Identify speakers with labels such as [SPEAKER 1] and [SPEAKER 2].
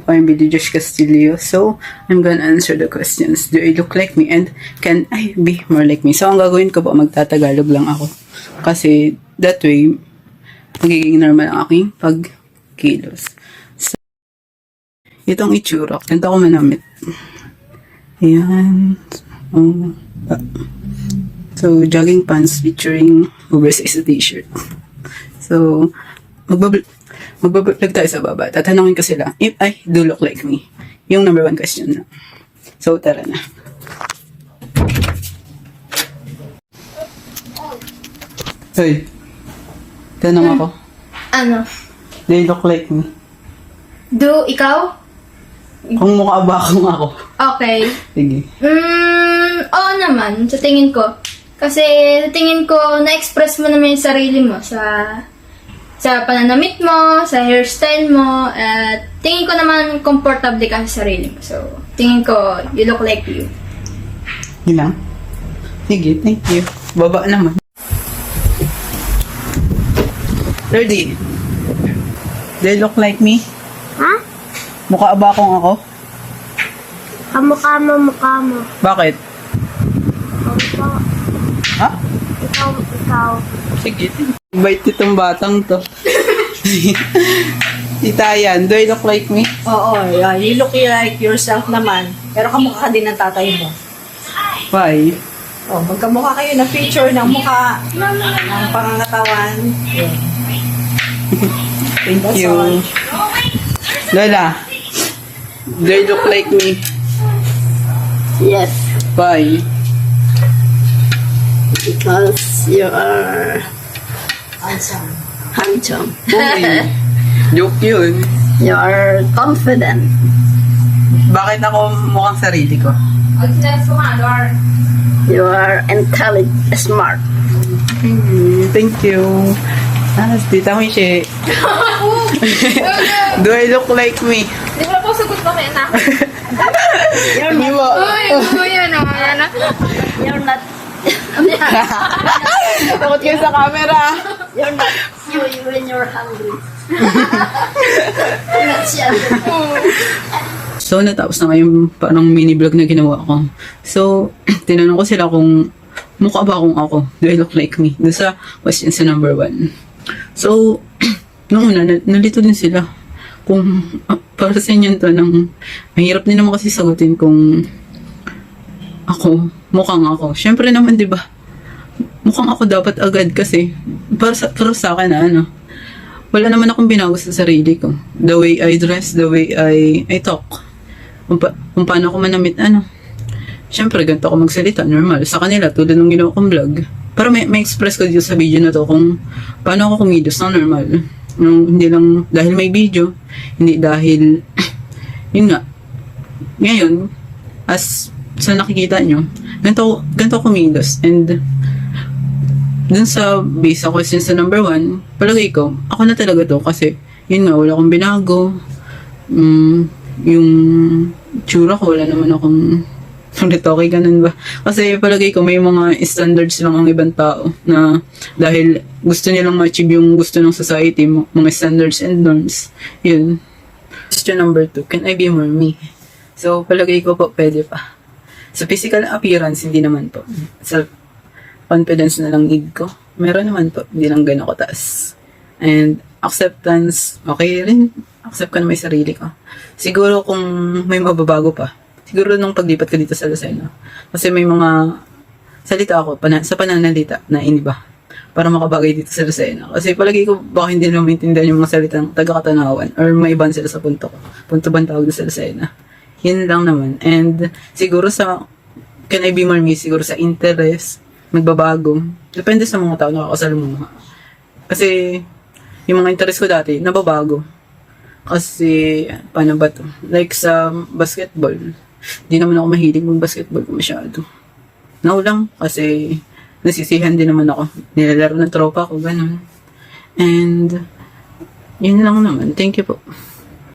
[SPEAKER 1] I'm Billy Josh Castillo. So, I'm gonna answer the questions. Do I look like me? And can I be more like me? So, ang gagawin ko po, magtatagalog lang ako. Kasi, that way, magiging normal ang aking pagkilos. So, itong itsura. Ganito ako manamit. Ayan. So, jogging pants featuring oversized t-shirt. So, magbablog tayo sa baba. Tatanungin ko sila if I do look like me. Yung number 1 question na. So, tara na. Hey, tanong ako.
[SPEAKER 2] Ano?
[SPEAKER 1] Do you look like me?
[SPEAKER 2] Do, ikaw?
[SPEAKER 1] Kung mukha ba akong ako?
[SPEAKER 2] Okay.
[SPEAKER 1] Sige.
[SPEAKER 2] Oo naman, sa tingin ko. Kasi sa tingin ko, na-express mo naman yung sarili mo sa pananamit mo, sa hairstyle mo, at tingin ko naman comfortable ka sa sarili mo. So, tingin ko, you look like you.
[SPEAKER 1] Yun lang? Sige, thank you. Baba naman. Ready? Do you look like me?
[SPEAKER 3] Ha?
[SPEAKER 1] Mukha ba akong ako?
[SPEAKER 3] Kamukha mo.
[SPEAKER 1] Bakit?
[SPEAKER 3] Ikaw,
[SPEAKER 1] Ha?
[SPEAKER 3] ikaw.
[SPEAKER 1] Sige. Bait itong batang to. Tita yan, do you look like me?
[SPEAKER 4] Oo, yeah. You look like yourself naman. Pero kamukha ka din ng tatay mo.
[SPEAKER 1] Why?
[SPEAKER 4] Oh, magkamukha kayo na feature ng mukha, ng pangangatawan. Yeah.
[SPEAKER 1] Thank
[SPEAKER 4] That's
[SPEAKER 1] you.
[SPEAKER 4] all.
[SPEAKER 1] Lola, do you look like me?
[SPEAKER 3] Yes,
[SPEAKER 1] Why?
[SPEAKER 3] because you are
[SPEAKER 4] Handsome.
[SPEAKER 3] handsome.
[SPEAKER 1] Uy, joke yun.
[SPEAKER 3] You are confident.
[SPEAKER 1] Bakit ako mukhang sarili ko?
[SPEAKER 3] You are intelligent, smart.
[SPEAKER 1] Thank you. Tita Miche. Do I look like me?
[SPEAKER 2] Di ba po sagot mo kaya na?
[SPEAKER 1] Di ba?
[SPEAKER 2] Uy, ano, ano?
[SPEAKER 3] You're not.
[SPEAKER 1] Takot kayo sa camera.
[SPEAKER 3] You're not. You when you're hungry. Not siya.
[SPEAKER 1] So, natapos na yung parang mini vlog na ginawa ko. So, tinanong ko sila kung mukha ba akong ako? Do I look like me? Doon sa question sa number 1. So, nung una, nalito din sila. Kung, para sa inyo to, mahirap din naman kasi sagutin kung ako, mukhang ako. Syempre naman, di ba? Mukhang ako dapat agad kasi, para sa akin wala naman akong binago sa sarili ko. The way I dress, the way I talk. Kung paano ako manamit, syempre, ganito ako magsalita, normal. Sa kanila, tulad ng ginawa kong vlog. Para may express ko dito sa video na to kung paano ako kumilos ng normal. Hindi lang dahil may video, hindi dahil, yun nga. Ngayon, as sa nakikita nyo, ganito kumilos. And, dun sa base sa question sa number 1, palagay ko, ako na talaga to kasi, yun nga, wala akong binago. Yung tsura ko, wala naman akong okay, ganun ba? Kasi palagay ko may mga standards lang ang ibang tao na dahil gusto nilang ma-achieve yung gusto ng society, mga standards and norms. Yun. Question number 2, can I be more me? So, palagay ko po, pwede pa. Sa physical appearance, hindi naman po. Sa confidence na lang need ko. Meron naman po, hindi lang gano'n kataas. And acceptance, okay rin. Accept ko na may sarili ko. Siguro kung may mababago pa, siguro nung paglipat ko dito sa Lucena. Kasi may mga salita ako sa pananalita na iniba para makabagay dito sa Lucena. Kasi palagi ko baka hindi na maintindihan yung mga salitang taga-Katanawan or may iban sila sa punto ko. Punto ba tawag sa Lucena? Yun lang naman. And siguro sa can I be more me? Siguro sa interest, magbabago. Depende sa mga tao na kakasalamuha. Kasi yung mga interest ko dati, nababago. Kasi, paano ba to? Like sa basketball, di naman ako mahilig mag-basketball masyado. Now lang, kasi nasisihan din naman ako. Nilalaro ng tropa ko, ganun. And, yun lang naman. Thank you po.